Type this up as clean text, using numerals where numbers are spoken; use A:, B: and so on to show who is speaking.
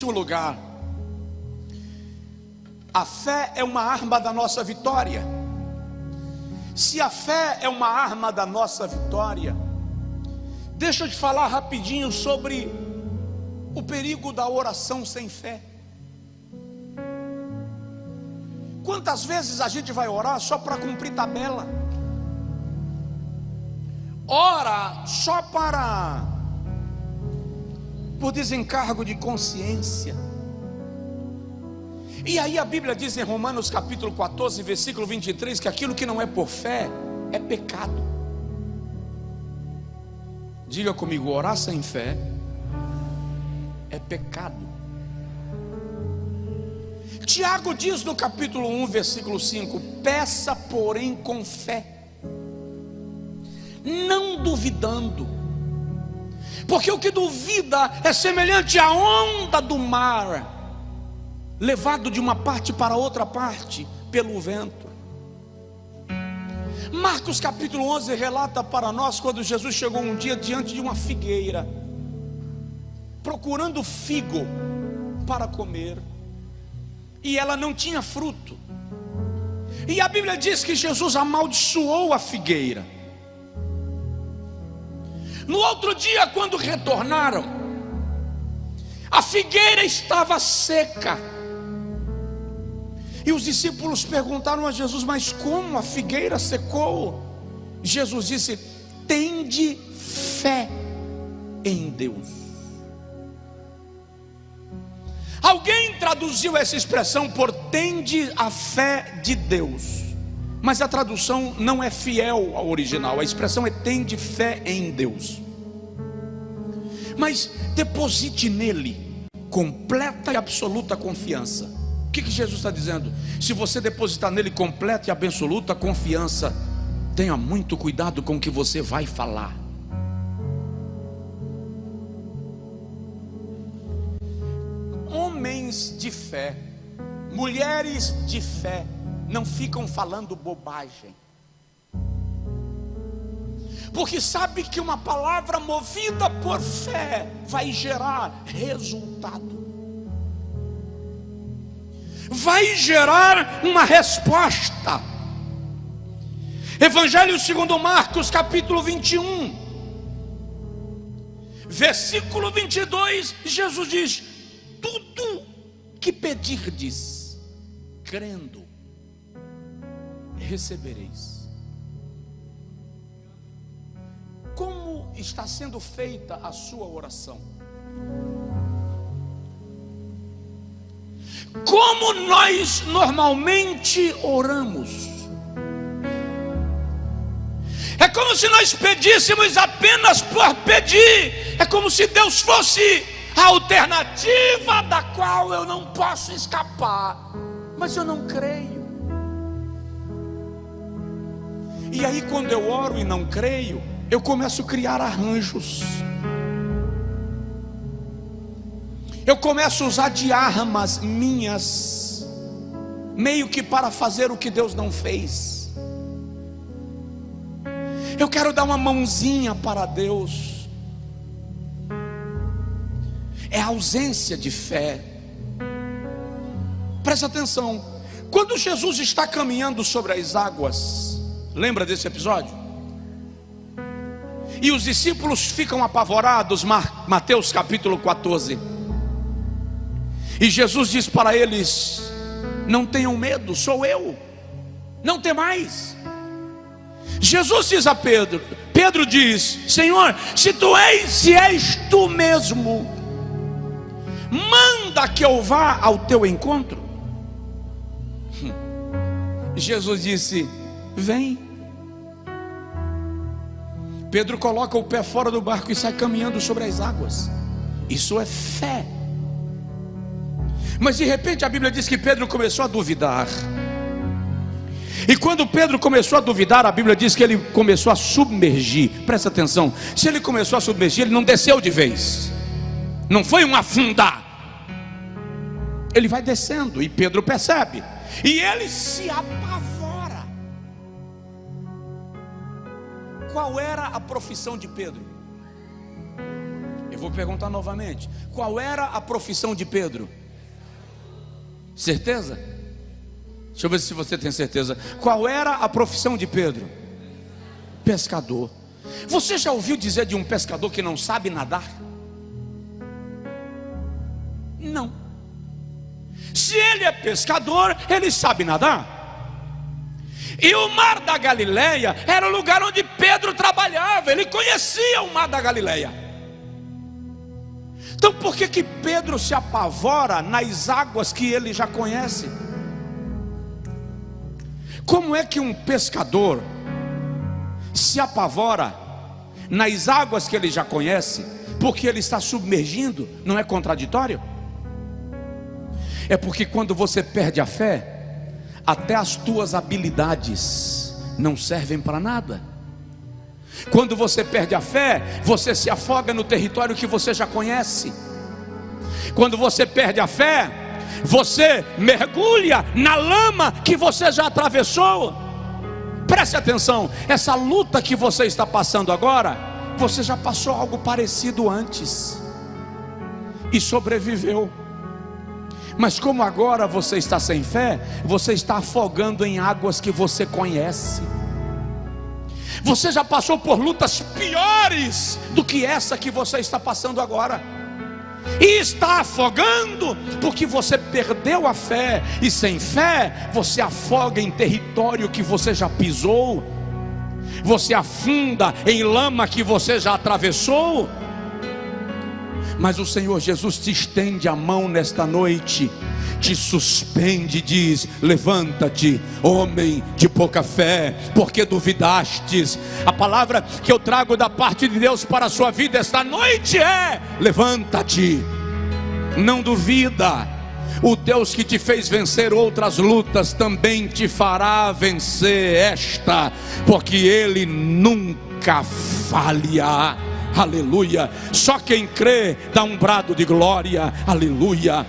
A: último lugar, a fé é uma arma da nossa vitória. Se a fé é uma arma da nossa vitória, deixa eu te falar rapidinho sobre o perigo da oração sem fé. Quantas vezes a gente vai orar só para cumprir tabela? Ora só por desencargo de consciência. E aí a Bíblia diz em Romanos capítulo 14, versículo 23, que aquilo que não é por fé é pecado. Diga comigo, orar sem fé é pecado. Tiago diz no capítulo 1, versículo 5: peça porém com fé, não duvidando, porque o que duvida é semelhante à onda do mar, levado de uma parte para outra parte pelo vento. Marcos capítulo 11 relata para nós quando Jesus chegou um dia diante de uma figueira, procurando figo para comer, e ela não tinha fruto. E a Bíblia diz que Jesus amaldiçoou a figueira. No outro dia, quando retornaram, a figueira estava seca. E os discípulos perguntaram a Jesus: mas como a figueira secou? Jesus disse: tende fé em Deus. Alguém traduziu essa expressão por tende a fé de Deus, mas a tradução não é fiel ao original. A expressão é tende fé em Deus. Mas deposite nele completa e absoluta confiança. O que Jesus está dizendo? Se você depositar nele completa e absoluta confiança, tenha muito cuidado com o que você vai falar. Homens de fé, mulheres de fé, não ficam falando bobagem, porque sabe que uma palavra movida por fé vai gerar resultado, vai gerar uma resposta. Evangelho segundo Marcos capítulo 21, versículo 22, Jesus diz: tudo que pedirdes, crendo, recebereis. Como está sendo feita a sua oração? Como nós normalmente oramos? É como se nós pedíssemos apenas por pedir. É como se Deus fosse a alternativa da qual eu não posso escapar, mas eu não creio. E aí, quando eu oro e não creio, eu começo a criar arranjos, eu começo a usar de armas minhas, meio que para fazer o que Deus não fez. Eu quero dar uma mãozinha para Deus. É a ausência de fé. Presta atenção. Quando Jesus está caminhando sobre as águas, lembra desse episódio? E os discípulos ficam apavorados, Mateus capítulo 14. E Jesus diz para eles: não tenham medo, sou eu, não temais. Jesus diz a Pedro, Pedro diz: Senhor, se és tu mesmo, manda que eu vá ao teu encontro. Jesus disse: vem. Pedro coloca o pé fora do barco e sai caminhando sobre as águas. Isso é fé. Mas de repente a Bíblia diz que Pedro começou a duvidar. E quando Pedro começou a duvidar, a Bíblia diz que ele começou a submergir. Presta atenção, se ele começou a submergir, ele não desceu de vez, não foi um afundar, ele vai descendo, e Pedro percebe, e ele se apavora. Qual era a profissão de Pedro? Eu vou perguntar novamente: qual era a profissão de Pedro? Certeza? Deixa eu ver se você tem certeza. Qual era a profissão de Pedro? Pescador. Você já ouviu dizer de um pescador que não sabe nadar? Não. Se ele é pescador, ele sabe nadar. E o mar da Galileia era o lugar onde Pedro trabalhava. Ele conhecia o mar da Galileia. Então por que Pedro se apavora nas águas que ele já conhece? Como é que um pescador se apavora nas águas que ele já conhece, porque ele está submergindo? Não é contraditório? É porque quando você perde a fé, até as tuas habilidades não servem para nada. Quando você perde a fé, você se afoga no território que você já conhece. Quando você perde a fé, você mergulha na lama que você já atravessou. Preste atenção, essa luta que você está passando agora, você já passou algo parecido antes e sobreviveu. Mas como agora você está sem fé, você está afogando em águas que você conhece. Você já passou por lutas piores do que essa que você está passando agora, e está afogando porque você perdeu a fé. E sem fé você afoga em território que você já pisou. Você afunda em lama que você já atravessou. Mas o Senhor Jesus te estende a mão nesta noite, te suspende e diz: levanta-te, homem de pouca fé, porque duvidastes. A palavra que eu trago da parte de Deus para a sua vida esta noite é: levanta-te, não duvida. O Deus que te fez vencer outras lutas também te fará vencer esta, porque Ele nunca falha. Aleluia. Só quem crê dá um brado de glória. Aleluia.